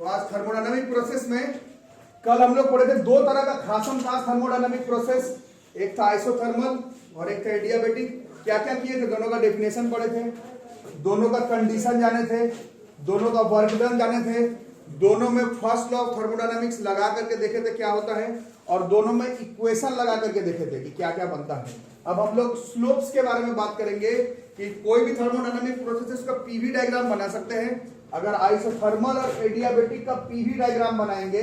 तो आज thermodynamic process में कल हम लोग पढ़े थे दो तरह का खासम खास थर्मोडायनामिक प्रोसेस, एक था आइसोथर्मल और एक था एडियाबेटिक। क्या क्या किए थे? दोनों का डेफिनेशन पढ़े थे, दोनों का कंडीशन जाने थे, दोनों का वर्क डन जाने थे, दोनों में फर्स्ट लॉ ऑफ थर्मोडायनामिक्स लगा करके देखे थे क्या होता है, और दोनों में इक्वेशन लगा करके देखे थे कि क्या क्या बनता है। अब हम लोग स्लोप्स के बारे में बात करेंगे कि कोई भी थर्मोडायनामिक प्रोसेस का पीवी डायग्राम बना सकते हैं। अगर आइसोथर्मल और एडियाबेटिक का पीवी डायग्राम बनाएंगे,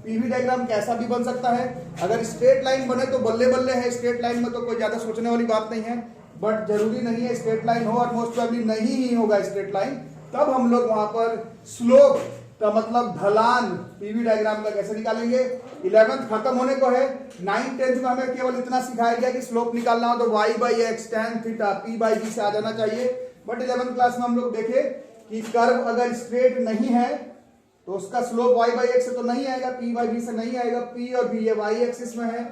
पीवी डायग्राम कैसा भी बन सकता है। अगर स्ट्रेट लाइन बने तो बल्ले बल्ले है, स्ट्रेट लाइन में तो कोई ज्यादा सोचने वाली बात नहीं है, बट जरूरी नहीं है स्ट्रेट लाइन हो, और मोस्ट प्रोबेबली नहीं ही होगा स्ट्रेट लाइन। तब हम लोग वहां पर स्लोप का मतलब ढलान पीवी डायग्राम का कैसे निकालेंगे। 11th खत्म होने को है, 9th 10th में हमें केवल इतना सिखाया गया कि स्लोप निकालना हो तो y/x tan थीटा p/b से आ जाना चाहिए। बट 11th क्लास में हम लोग देखे कि कर्व अगर स्ट्रेट नहीं है तो उसका स्लोप y/x से तो नहीं आएगा, p/b से नहीं आएगा। p और b ये y एक्सिस में है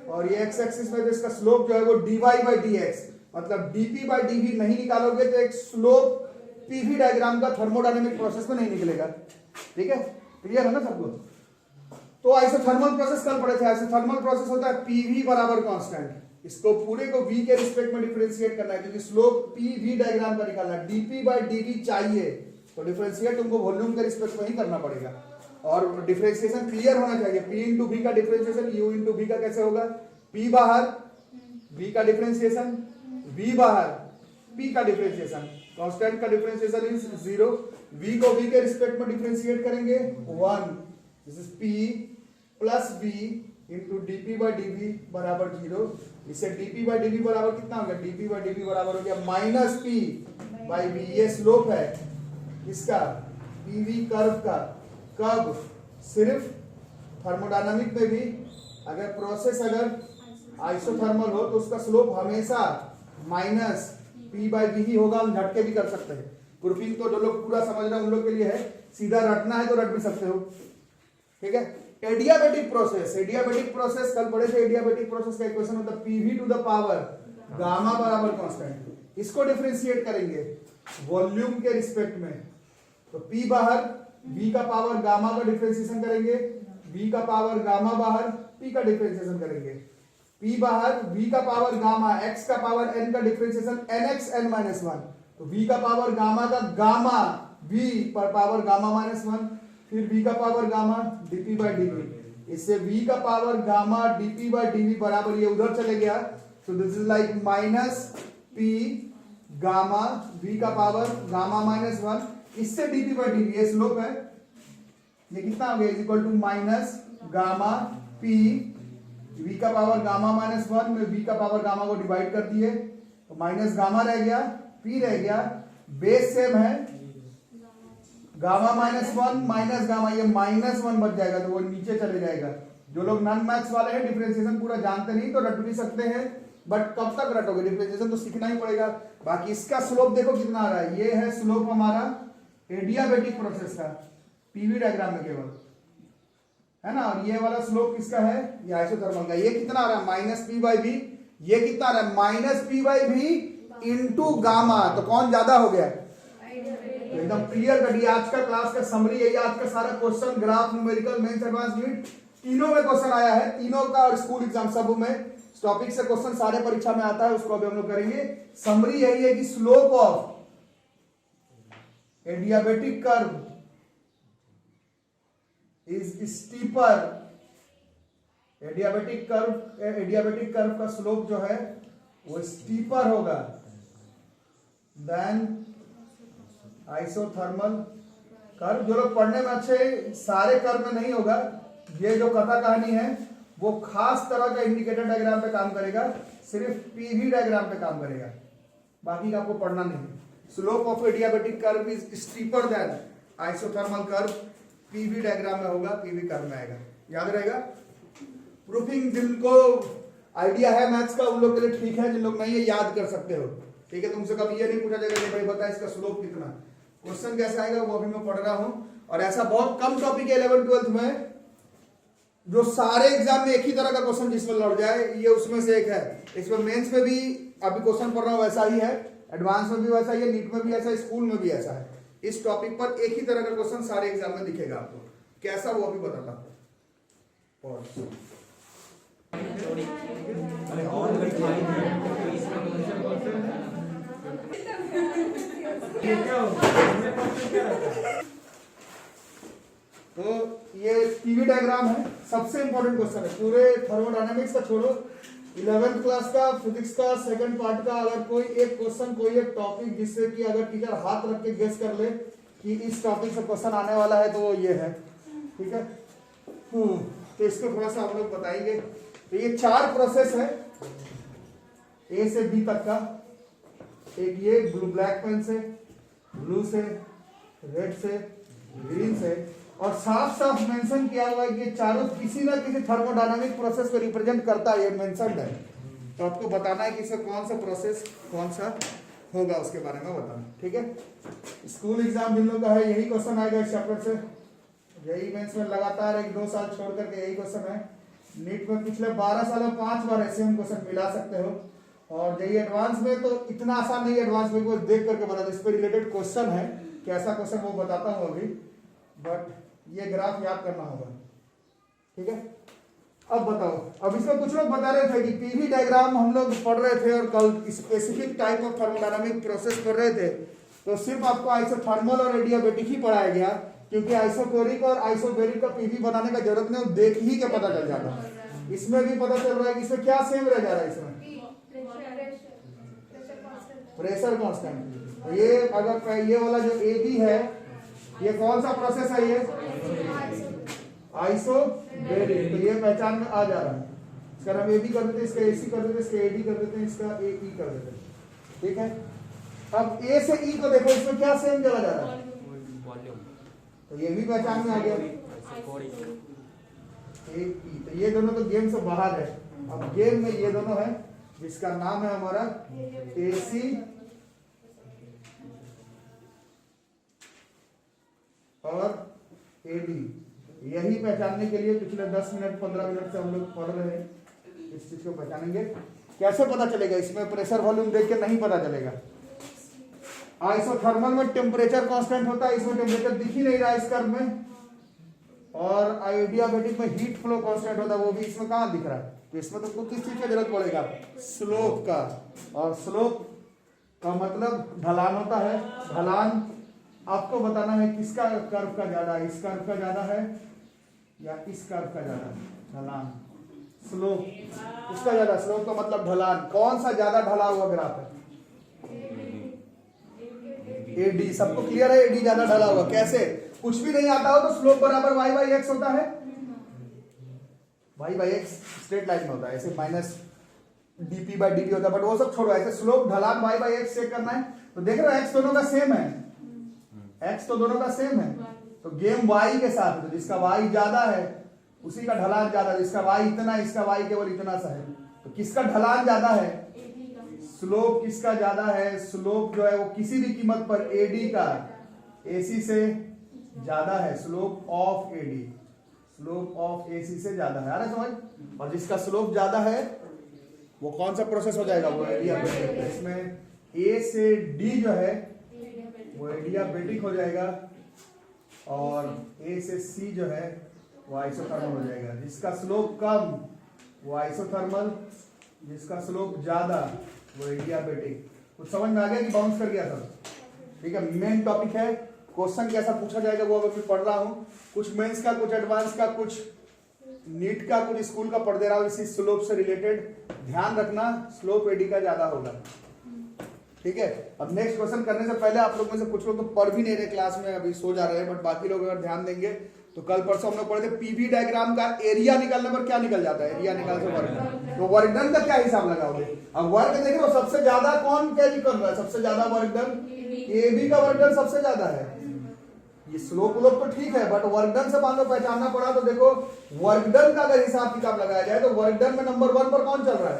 और ये x एक्सिस में, तो इसका स्लोप जो है वो dy/dx मतलब dp/dv नहीं निकालोगे तो एक स्लोप पीवी डायग्राम का थर्मोडायनेमिक प्रोसेस में नहीं निकलेगा। ठीक है, क्लियर है ना सबको? तो आइसोथर्मल प्रोसेस कल पढ़े थे। आइसोथर्मल प्रोसेस होता है पीवी बराबर कांस्टेंट, इसको पूरे को v के रिस्पेक्ट में डिफरेंशिएट करना है, क्योंकि स्लोप पीवी डायग्राम का निकालना है। dp/dv चाहिए तो डिफरेंशिएट तुमको वॉल्यूम के रिस्पेक्ट में ही करना पड़ेगा, और डिफरेंशिएशन क्लियर होना चाहिए। p इंटू v का डिफरेंशिएशन u इंटू v का कैसे होगा? p बाहर v का डिफरेंशिएशन, v बाहर p का डिफरेंशिएशन, कांस्टेंट का डिफरेंशिएशन इज 0। v को v के रिस्पेक्ट में डिफरेंशिएट करेंगे 1, this is p plus v into dp/dv बराबर 0। इससे dp/dv बराबर कितना हो गया? dp/dv बराबर हो गया माइनस p/v। ये स्लोप है इसका pv कर्व का। कब? सिर्फ थर्मोडायनामिक में भी अगर प्रोसेस अगर आइसोथर्मल हो तो उसका स्लोप हमेशा माइनस p/v ही होगा। हम झटके भी कर सकते हैं, ग्रुपिंग तो जो लोग पूरा समझ रहे हैं उन लोग के लिए है, सीधा रटना है तो रट भी सकते हो। ठीक है, एडियाबेटिक प्रोसेस, एडियाबेटिक प्रोसेस कल पढ़े थे। एडियाबेटिक प्रोसेस का इक्वेशन होता है pv to the power gamma बराबर कांस्टेंट। इसको डिफरेंशिएट करेंगे वॉल्यूम के रिस्पेक्ट में, तो p बाहर v का पावर गामा का डिफरेंशिएशन करेंगे, v का पावर गामा बाहर p का डिफरेंशिएशन करेंगे, p बाहर v का पावर गामा x का पावर n का डिफरेंशिएशन nx n-1, तो v का पावर गामा का गामा v पर पावर गामा -1, फिर v का पावर गामा dp/dv। इससे v का पावर गामा dp/dv बराबर ये उधर चले गया, तो this is like minus p gamma v का पावर गामा -1, इससे dp/dv ये स्लोप है। ये कितना हो गया? Is equal to minus gamma p v का पावर गामा -1 में v का पावर गामा को डिवाइड कर दिए, तो माइनस गामा रह गया, p रह गया, बेस सेम है, गामा -1 माइनस गामा, ये -1 बच जाएगा तो वो नीचे चले जाएगा। जो लोग नॉन मैथ्स वाले हैं, डिफरेंशिएशन पूरा जानते नहीं तो रट भी सकते हैं, बट कब तक रटोगे? डिफरेंशिएशन तो सीखना ही पड़ेगा। बाकी इसका स्लोप देखो कितना आ रहा है, ये है स्लोप हमारा एडियाबेटिक प्रोसेस का पीवी डायग्राम में केवल, है ना। और ये वाला स्लोप किसका है? ये आइसोथर्मल का। ये कितना आ रहा है? Minus p/v। ये कितना आ रहा है? Minus p/v into gamma. तो कौन ज्यादा हो गया? एकदम क्लियर कर दिया। आज का क्लास का समरी है, आज का सारा question graph, numerical, mains, advance, unit तीनों में क्वेश्चन आया है, तीनों का, और स्कूल एग्जाम सब में टॉपिक से क्वेश्चन सारे परीक्षा में आता है, उसको अभी हम लोग करेंगे। समरी यही है कि slope of adiabatic curve is steeper. Adiabatic curve का स्लोप जो है वो स्टीपर होगा देन आइसोथर्मल कर्व। जो लोग पढ़ने में अच्छे, सारे कर्व में नहीं होगा, ये जो कथा कहानी है वो खास तरह का इंडिकेटर डायग्राम पे काम करेगा, सिर्फ पीवी डायग्राम पे काम करेगा, बाकी का आपको पढ़ना नहीं। Slope of adiabatic curve is steeper than isothermal curve, PV diagram में होगा, पीवी कर्व में आएगा, याद रहेगा। प्रूफिंग जिनको आइडिया है मैथ्स का उन लोग के लिए ठीक है, जिन लोग नहीं है याद कर सकते हो। ठीक है, तुमसे कभी ये नहीं पूछा जाएगा कि भाई बता इसका स्लोप कितना, क्वेश्चन कैसे आएगा वो अभी मैं पढ़ रहा हूं। और ऐसा बहुत कम टॉपिक है 11th 12th में जो सारे एग्जाम में एक ही तरह का क्वेश्चन जिसमें लड़ जाए, ये उसमें से एक है। इसमें मेंस में भी अभी क्वेश्चन पढ़ रहा हूं वैसा ही है, एडवांस में भी वैसा ही है, नीट में भी ऐसा है, स्कूल में भी ऐसा है। इस टॉपिक पर एक ही तरह का क्वेश्चन सारे एग्जाम में दिखेगा आपको, कैसा वो अभी बताता हूं। और तो ये पीवी डायग्राम है, सबसे इंपॉर्टेंट क्वेश्चन है पूरे थर्मोडायनामिक्स का, छोड़ो 11th क्लास का फिजिक्स का सेकंड पार्ट का। अगर कोई एक क्वेश्चन, कोई एक टॉपिक जिससे कि अगर टीचर हाथ रख के गेस कर ले कि इस टॉपिक से क्वेश्चन आने वाला है, तो वो ये है, ठीक है। तो इसको थोड़ा सा हम लोग बताएंगे। तो ये 4 प्रोसेस है ए से बी तक का। एक ये ब्लैक पेन से, ब्लू से, रेड से, ग्रीन से, और साफ साफ मेंशन किया हुआ है कि ये चारों किसी ना किसी थर्मोडायनामिक प्रोसेस को रिप्रेजेंट करता है, ये मेंशन है। तो आपको बताना है कि इसमें कौन सा प्रोसेस कौन सा होगा, उसके बारे में बताना, ठीक है। स्कूल एग्जाम जिन लोगों का है, यही क्वेश्चन आएगा इस चैप्टर से। यही मेंस में लगातार 1-2 साल छोड़ करके यही क्वेश्चन है। नीट में पिछले 12 साल में 5 बार ऐसे हम क्वेश्चन मिला सकते हो। और यही एडवांस में तो इतना आसान नहीं है, एडवांस में कोई देख करके बता दो, इस पर रिलेटेड क्वेश्चन है, कैसा क्वेश्चन वो बताता हूँ अभी, बट ये ग्राफ याद करना होगा, ठीक है। अब बताओ, अब इसमें कुछ लोग बता रहे थे कि पीवी डायग्राम हम लोग पढ़ रहे थे और कल specific type of thermodynamic process कर रहे थे, तो सिर्फ आपको आइसोथर्मल और एडियाबेटिक ही पढ़ाया गया, क्योंकि आइसोकोरिक और आइसोबेरिक का पीवी बनाने का जरूरत नहीं, देख ही के पता चल जाता। इसमें भी पता चल रहा है कि इसमें क्या सेम रह जा रहा है, इसमें प्रेशर कांस्टेंट। तो ये अगर ये वाला जो ए बी है, ये कौन सा प्रोसेस है, ये आइसोबेरिक। तो ये पहचान में आ जा रहा है। इसका हम ए बी कर देते, इसका एसी कर देते, इसका एडी कर देते, इसका ए ई कर देते, ठीक है। अब ए से ई को देखो, इसमें क्या सेम चला जा रहा है, तो ये भी पहचान में आ गया, ए ई। तो ये दोनों तो गेम से बाहर है। अब गेम में ये दोनों है, जिसका नाम है हमारा एसी और एडी। यही पहचानने के लिए पिछले 10 मिनट 15 मिनट से हम लोग पढ़ रहे हैं, इस चीज को पहचानेंगे। कैसे पता चलेगा, इसमें प्रेशर वॉल्यूम देख के नहीं पता चलेगा। आइसोथर्मल में टेम्परेचर कांस्टेंट होता है, इसमें टेम्परेचर दिख ही नहीं रहा इस कर्व में। और आइडियाबेटिक में हीट फ्लो कांस्टेंट होता है, वो भी इसमें कहां दिख रहा है। तो इसमें तो किस चीज का जरूरत पड़ेगा, स्लोप का। और स्लोप का मतलब ढलान होता है। ढलान आपको बताना है किसका कर्व का ज्यादा है, इस कर्व का ज्यादा है या इस कर्व का ज्यादा है। ढलान, स्लोप इसका ज्यादा, स्लोप का मतलब ढलान। कौन सा ज्यादा ढला हुआ ग्राफ है, एडी। सबको क्लियर है, एडी ज्यादा ढला हुआ। कैसे, कुछ भी नहीं आता हो तो स्लोप बराबर y बाई एक्स होता है। y by x straight line में होता है, ऐसे माइनस dp बाई dt होता है, बट वो सब छोड़ो। ऐसे स्लोप ढलान y बाई एक्स चेक करना है। तो देख रहे हो x दोनों का सेम है, x तो दोनों का सेम है। तो गेम y के साथ, तो जिसका y ज्यादा है उसी का ढलान ज्यादा, जिसका y इतना, इसका y केवल इतना सा है। तो किसका ढलान ज्यादा है, स्लोप किसका ज्यादा है, स्लोप जो है वो किसी भी कीमत पर एडी का एसी से ज्यादा है। Slope of AD, slope of AC से ज्यादा है, आ रहा समझ। और जिसका स्लोप ज्यादा है वो कौन सा प्रोसेस हो जाएगा, वो एडियाबेटिक। इसमें ए से डी जो है वो एडियाबेटिक हो जाएगा, और ए से सी जो है वो आइसोथर्मल हो जाएगा। जिसका स्लोप कम वो आइसोथर्मल, जिसका स्लोप ज्यादा वो एडियाबेटिक। कुछ समझ में आ गया कि बाउंस कर गया सब, ठीक है। मेन टॉपिक है, क्वेश्चन कैसा पूछा जाएगा वो अभी पढ़ रहा हूँ। कुछ मेंस का, कुछ एडवांस का, कुछ नीट का, कुछ स्कूल का पढ़ दे रहा हूँ इसी स्लोप से रिलेटेड। ध्यान रखना, स्लोप एडी का ज्यादा होगा, ठीक है। अब नेक्स्ट क्वेश्चन करने से पहले आप लोग में से कुछ लोग तो पढ़ भी नहीं रहे क्लास में, अभी सो जा रहे हैं, बट बाकी लोग अगर ध्यान देंगे तो कल परसों हम लोग पढ़े थे पीवी डायग्राम का एरिया निकालने पर क्या निकल जाता है, एरिया निकाल से वर्क डन। तो वर्क डन का क्या हिसाब लगाओगे। अब वर्क देख रहे हो, सबसे ज्यादा कौन कैरी कर रहा है, सबसे ज्यादा वर्क डन ए बी का वर्क डन सबसे ज्यादा है। ये स्लोप उलोप तो ठीक है, बट वर्क डन से मान लो पहचानना पड़ा। तो देखो वर्क डन का अगर हिसाब किताब लगाया जाए तो वर्क डन में नंबर 1 पर कौन चल रहा है,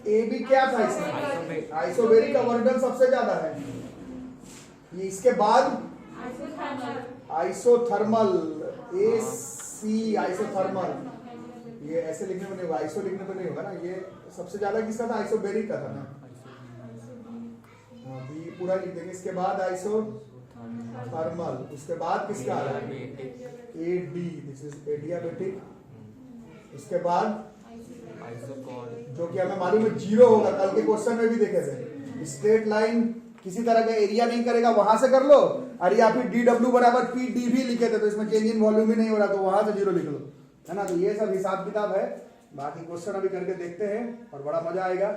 ए बी। क्या था इसमें, आइसोबेरिक का वर्क डन सबसे ज्यादा है। ये इसके बाद आइसोथर्मल, ए सी आइसोथर्मल। ये ऐसे लिखने में नहीं होगा, आइसो लिखने में नहीं होगा ना। ये सबसे ज्यादा किसका था, आइसोबेरिक का था ना। अभी पूरा लिख देंगे। इसके बाद आइसो थर्मल, उसके बाद किसका आ रहा है एडी, दिस इज एडियाबेटिक, उसके बाद जो कि हमें मालूम है जीरो होगा, कल के क्वेश्चन में भी देखे थे, स्ट्रेट लाइन किसी तरह का एरिया नहीं करेगा, वहां से कर लो, अरे या फिर डी डब्ल्यू बराबर पी डी भी लिखे थे तो इसमें चेंज इन वॉल्यूम ही नहीं हो रहा तो वहां से जीरो लिख लो, है ना। तो ये सब हिसाब किताब है, बाकी क्वेश्चन अभी करके देखते हैं और बड़ा मजा आएगा।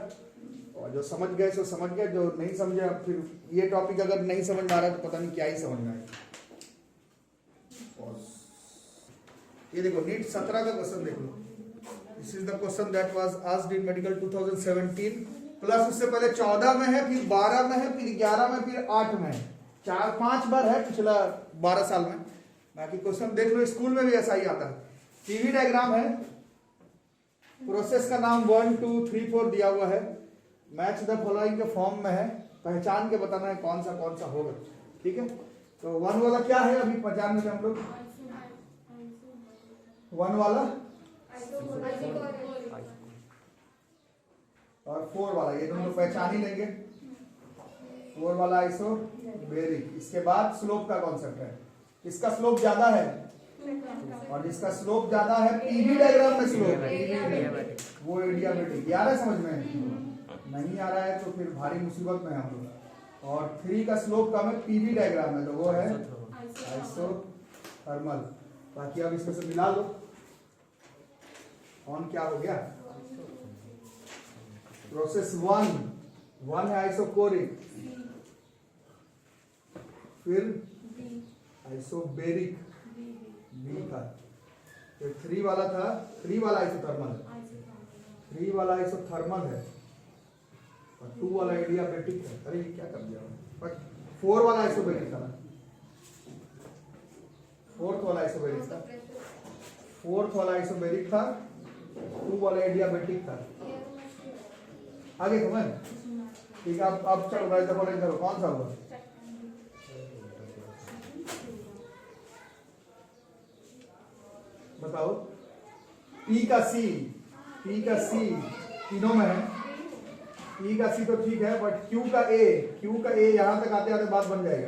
और जो समझ गए सो समझ गए, जो नहीं समझे फिर ये टॉपिक अगर नहीं समझ में आ रहा है तो पता नहीं क्या ही समझ में आएगा। ये देखो नीट 17 का क्वेश्चन देख लो, this is the question that was asked in medical 2017, plus उससे पहले 14 में है, फिर 12 में है, फिर 11 में, फिर 8 में है, 4-5 बार है पिछला 12 साल में। बाकी क्वेश्चन देख लो, स्कूल में भी ऐसा ही आता है। पीवी डायग्राम है, प्रोसेस का नाम 1 2 3 4 दिया हुआ है, मैच द फॉलोइंग के फॉर्म में है, पहचान के बताना है कौन सा होगा, ठीक है। तो 1 वाला क्या है अभी पहचान में हम लोग, 1 वाला और 4 वाला, ये दोनों पहचान ही लेंगे। 4 वाला आइसोबेरिक, इसके बाद स्लोप का कॉन्सेप्ट है, इसका स्लोप ज्यादा है और इसका स्लोप ज्यादा है पीवी डायग्राम में स्लोप वो एडियाबेटिक। आ रहा है समझ में, नहीं आ रहा है तो फिर भारी मुसीबत में है हम लोग। और 3 का स्लोप कम है पीवी डायग्राम में, तो वो है आइसोथर्मल। बाकी अब इसमें से मिला लो, कौन क्या हो गया। प्रोसेस 1 है आइसोकोरिक, फिर आइसोबेरिक बी का, फिर 3 वाला था, 3 वाला आइसोथर्मल, 3 वाला आइसोथर्मल है और 2 वाला एडियाबेटिक है। अरे क्या कर दिया, बट 4 वाला आइसोबेरिक था, 4th वाला आइसोबेरिक था, 4th वाला आइसोबेरिक था, 2 वाला एडियाबेटिक था। आगे समझ, ठीक है। अब चलो राइट द फॉलोइंग करो, कौन सा हुआ। बताओ, पी का सी तीनों में है, पी का सी तो ठीक है, बट क्यू का ए यहां तक आते आते बात बन जाएगा,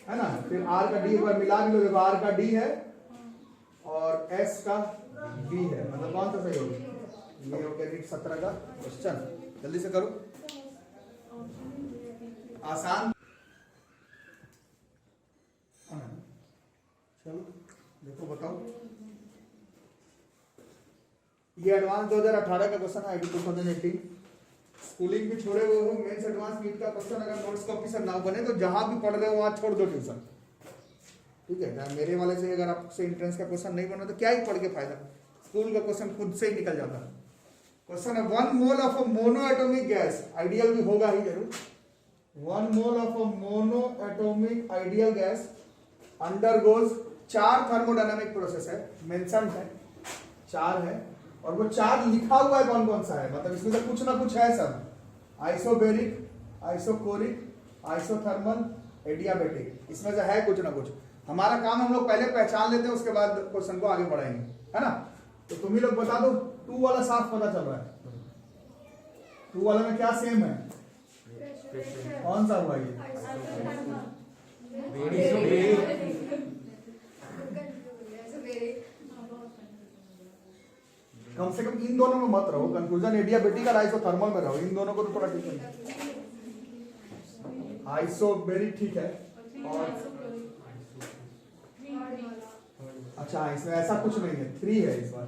है ना। फिर आर का डी एक बार मिला भी लो, देखो आर का डी है और एस का बी है, मतलब कौन सा सही होगा। ये हो गया नीट 17 का क्वेश्चन, जल्दी से करो, आसान। चलो देखो बताओ, ये एडवांस 2018 का क्वेश्चन है, 2018 स्कूलिंग भी छोड़े हुए हो, मेंस एडवांस नीट का क्वेश्चन अगर नोट्स कॉपी से ना बने तो जहां भी पढ़ रहे हो वहां छोड़ दो ट्यूशन, ठीक है। मेरे वाले से अगर आपसे एंट्रेंस का क्वेश्चन नहीं बना तो क्या ही पढ़ के फायदा, स्कूल का क्वेश्चन खुद से ही निकल जाता है। क्वेश्चन है 1 mole of a mono atomic gas, ideal भी होगा ही जरूर, 1 mole of a mono atomic ideal gas undergoes 4 thermodynamic process है, मेंशन है 4 है, और वो 4 लिखा हुआ है कौन कौन सा है, मतलब इसमें से कुछ ना कुछ है सब, आइसोबेरिक, आइसोकोरिक, आइसोथर्मल, एडियाबेटिक, इसमें से है कुछ ना कुछ। हमारा काम हम लोग पहले पहचान लेते हैं, उसके बाद क्वेश्चन को आगे बढ़ाएंगे, है ना। तो तुम ही लोग बता दो, 2 वाला साफ पता चल रहा है, 2 वाला में क्या सेम है, कौन सा हुआ ये, कम से कम इन दोनों में मत रहो, कंफ्यूजन एडियाबेटिक और आइसोथर्मल में रहो, इन दोनों को तो थोड़ा ठीक है। आइसोबेरिक ठीक है, और अच्छा इसमें ऐसा कुछ नहीं है, 3 है इस बार,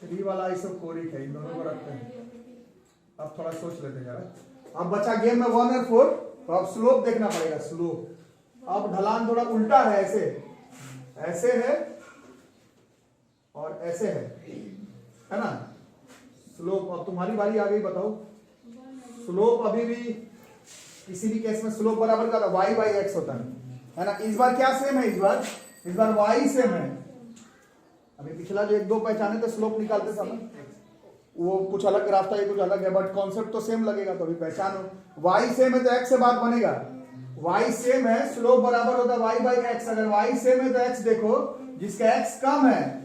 3 वाला आइसोकोरिक है, इन दोनों को रखते हैं। अब थोड़ा सोच लेते हैं यार, अब बचा गेम में 1 और 4, तो अब स्लोप देखना पड़ेगा, स्लोप। अब ढलान थोड़ा उल्टा है, ऐसे है और ऐसे है ना। स्लोप, अब तुम्हारी बारी आ गई, बताओ स्लोप। अभी भी किसी भी केस में स्लोप बराबर का y बाई एक्स होता है ना। इस बार क्या सेम है, इस बार y सेम है। अभी पिछला जो 1-2 पहचाने तो स्लोप निकालते समय वो कुछ अलग ग्राफ था, ये कुछ अलग है, बट कॉन्सेप्ट तो सेम लगेगा, तो अभी पहचानो। y सेम है तो x से बात बनेगा, y सेम है, स्लोप बराबर होता है y बाई एक्स। अगर y सेम है तो x देखो, जिसका x कम है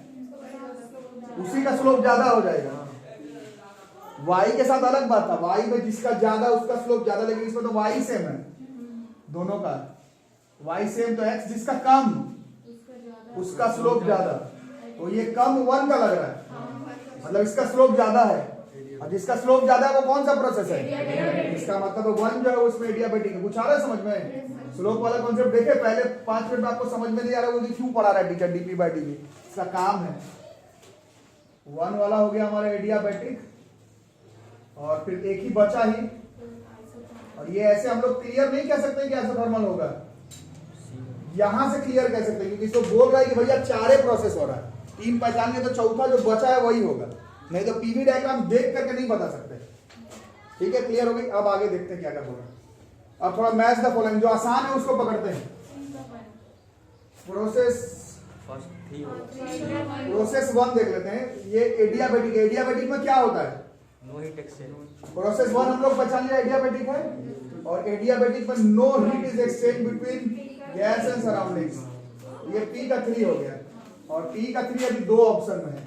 उसी का स्लोप ज्यादा हो जाएगा। y के साथ अलग बात था, y में जिसका ज्यादा उसका स्लोप ज्यादा, लेकिन इसमें तो y सेम है, दोनों का, y सेम तो x जिसका कम उसका स्लोप ज्यादा, तो ये कम 1 का लग रहा है, मतलब इसका स्लोप ज्यादा है, और जिसका स्लोप ज्यादा है वो कौन सा प्रोसेस है, इसका मतलब 1 जो है उसमें एडियाबेटिक है। कुछ आ रहा है समझ में? स्लोप वाला कॉन्सेप्ट देखे पहले 5 मिनट में, आपको समझ में नहीं आ रहा वो क्यों पढ़ा रहा है टीचर डीपी बाय डीवी, इसका काम है। 1 वाला हो गया हमारा एडियाबेटिक, और फिर एक ही बचा ही, और ये ऐसे हम लोग क्लियर नहीं कह सकते कि आइसोथर्मल होगा, यहां से क्लियर कह सकते हैं क्योंकि इसको बोल रहा है कि भैया 4 प्रोसेस हो रहा है, 3 पहचान लिए तो चौथा जो बचा है वही होगा, नहीं तो पीवी डायग्राम देख करके नहीं बता सकते। ठीक है, क्लियर हो गई। अब आगे देखते हैं क्या क्या बोल रहा है। अब थोड़ा मैच द फॉलोइंग, जो आसान है उसको पकड़ते हैं। प्रोसेस 1 देख लेते हैं, ये एडियाबेटिक है। एडियाबेटिक में क्या होता है? No heat exchange. प्रोसेस 1 हम लोग पहचान लिया एडियाबेटिक है, और एडियाबेटिक में no heat is exchange between gas and surroundings, ये P का 3 हो गया, और P का 3 अभी 2 ऑप्शन में है।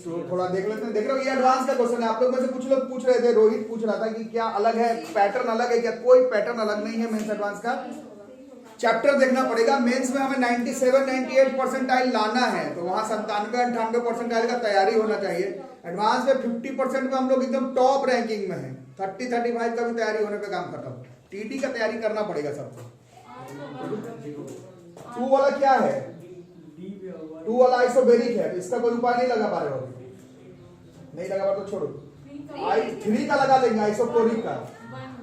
तो थोड़ा देख लेते हैं। देख रहे हो, ये एडवांस का क्वेश्चन है। आप लोग में से कुछ लोग पूछ रहे थे, रोहित पूछ रहा था कि क्या अलग है, पैटर्न अलग है क्या? कोई पैटर्न अलग नहीं है मेंस एडवांस का। चैप्टर देखना पड़ेगा। मेंस में हमें 97-98 परसेंटाइल लाना है, तो वहां 97-98 परसेंटाइल का तैयारी होना चाहिए। एडवांस में 50% में हम लोग एकदम टॉप रैंकिंग में है, 30-35 का भी तैयारी होने पे काम खत्म। टीटी का तैयारी करना पड़ेगा सबको। 2 वाला क्या है? 2 वाला आइसोबेरिक है, तो इसका कोई उपाय नहीं लगा पा रहे हो, नहीं लगा पा तो छोड़ो। 3 का लगा देंगे, आइसोकोरिक का।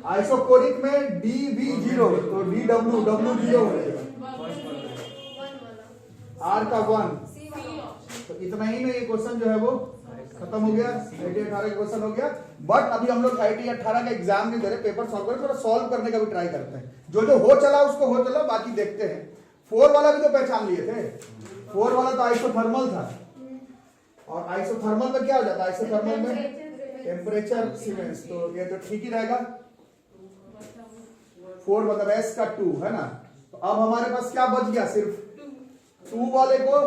आइसोकोरिक में DV0 तो DW 0 हो जाएगा, R का 1, तो इतना ही में ये क्वेश्चन जो है वो खत्म हो गया। IIT 18 का क्वेश्चन हो गया। बट अभी हम लोग IIT 18 का एग्जाम नहीं दे रहे, पेपर सॉल्व करें, थोड़ा सॉल्व करने का भी ट्राई करते हैं। जो जो हो चला उसको हो चला, बाकी देखते हैं। 4 वाला भी तो पहचान लिए थे। 4 वाला तो आइसोथर्मल था, और आइसोथर्मल में क्या हो जाता है? आइसोथर्मल में टेम्परेचर सीमेंस, तो ये तो ठीक ही रहेगा। 4 मतलब S का 2 है ना। तो अब हमारे पास क्या बच गया? सिर्फ 2 वाले को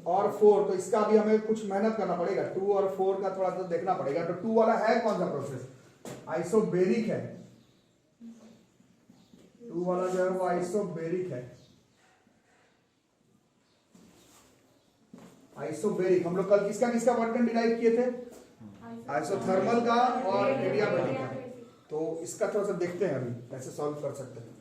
और 4, तो इसका भी हमें कुछ मेहनत करना पड़ेगा। 2 और 4 का थोड़ा सा देखना पड़ेगा। तो 2 वाला है कौन सा प्रोसेस? आइसोबेरिक है। 2 वाला जो है वो आइसोबेरिक है। आइसोबेरिक हम लोग कल किसका किसका वर्तन डिराइव किए थे? आइसोथर्मल का और एडियाबेटिक का। तो इसका थोड़ा सा देखते हैं, अभी कैसे सॉल्व कर सकते हैं।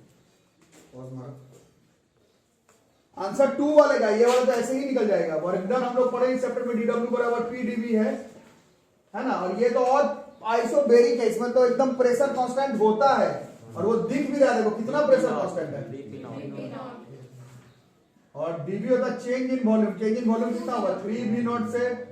आंसर 2 वाले का, ये वाला तो ऐसे ही निकल जाएगा। वर्क डन हम लोग पढ़े इस चैप्टर में, DW बराबर PdV है ना। और ये तो और आइसोबेरिक है, इसमें तो एकदम प्रेशर कांस्टेंट होता है, और वो दिख भी रहा है, देखो कितना प्रेशर कांस्टेंट है। और dV होता है change in volume. Change in volume कितना होगा? 3V0 से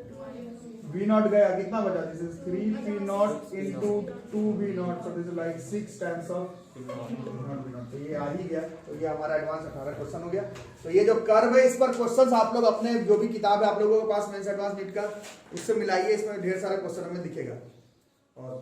V0 गया, कितना बचा? This is 3V0 into 2V0, so this is like 6 times of V0। तो ये आ ही गया। तो ये हमारा एडवांस 18 क्वेश्चन हो गया। तो ये जो कर्व है, इस पर क्वेश्चंस आप लोग अपने जो भी किताब है आप लोगों के पास मेंस एडवांस नीट का, उससे मिलाइए, इसमें ढेर सारे क्वेश्चन हमें दिखेगा। और